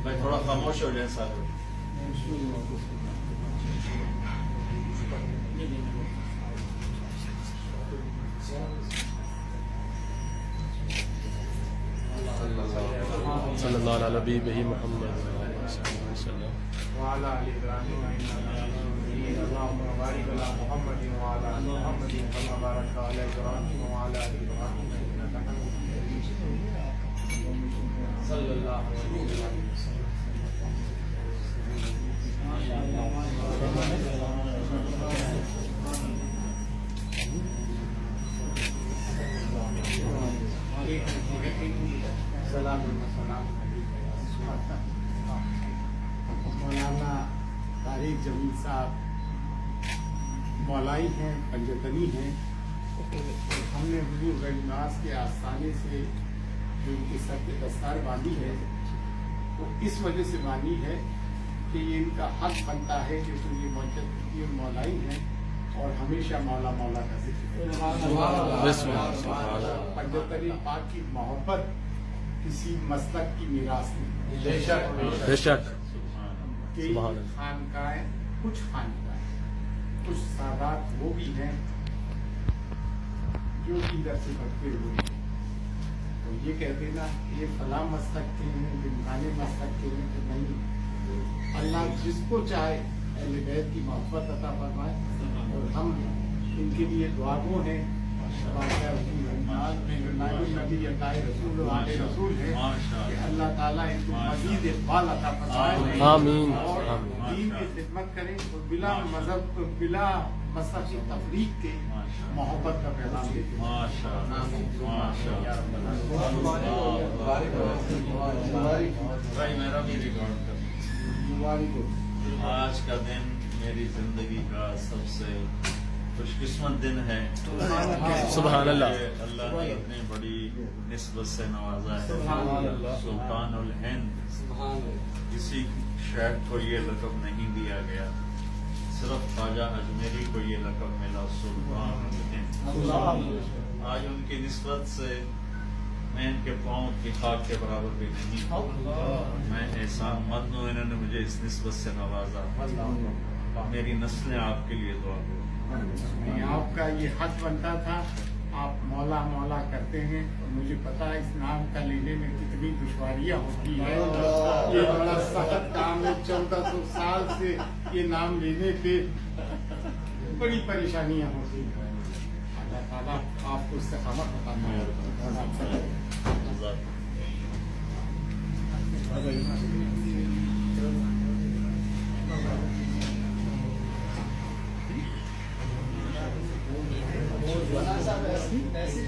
بھائی تھوڑا خاموش ہو جائیں سارے. صلی اللہ علیہ نبی محمد وعلى آل إبراهيم إنك حميد مجيد اللهم بارك على محمد وعلى آل محمد كما باركت على إبراهيم وعلى آل إبراهيم إنك حميد مجيد صلى الله عليه وسلم. سلام مولانا طارق جمیل صاحب مولائی ہیں، پنجتنی ہیں. ہم نے حضور گنج نواز کے آستانے سے جو ان کی سر پہ دستار باندھی ہے وہ اس وجہ سے باندھی ہے کہ یہ ان کا حق بنتا ہے کہ یہ مولائی ہیں اور ہمیشہ مولا مولا کا ذکر. پنجتنی پاک کی محبت کسی مسلک کی میراث نہیں. بے شک. خانقاہیں کچھ خانقاہیں کچھ سادات وہ بھی ہیں جو ادھر سے بھٹکے ہوئے ہیں. تو یہ کہتے نا یہ فلاں مسلک کے ہیں دمکانے مسلک کے ہیں تو نہیں. اللہ جس کو چاہے اہل بیت کی محبت عطا فرمائے اور ہم ان کے لیے دعاگو ہیں. رسول ہے کہ اللہ تعالیٰ ان کو مزید اقبال عطا فرمائے آمین. اور دین کی خدمت کریں اور بلا مذہب بلا مذہب کی تفریق کے محبت کا پیغام دیتے ہیں. بھائی میرا بھی ریکارڈ کر. آج کا دن میری زندگی کا سب سے خوش قسمت دن ہے. سبحان اللہ. اللہ نے اتنی بڑی نسبت سے نوازا ہے. سلطان الہند کسی شیخ کو یہ لقب نہیں دیا گیا، صرف خواجہ اجمیری کو یہ لقب ملا سلطان الہند. آج ان کی نسبت سے میں ان کے پاؤں کی خاک کے برابر بھی نہیں ہوں. میں احسان مند ہوں، انہوں نے مجھے اس نسبت سے نوازا. میری نسلیں آپ کے لیے دعا کریں. آپ کا یہ حق بنتا تھا. آپ مولا مولا کرتے ہیں اور مجھے پتا ہے اس نام کا لینے میں کتنی دشواریاں ہوتی ہیں. یہ بڑا سخت کام ہے. 1400 سال سے یہ نام لینے پہ بڑی پریشانیاں ہوتی ہیں. اللہ تعالیٰ آپ کو استقامت عطا فرمائے. ایسی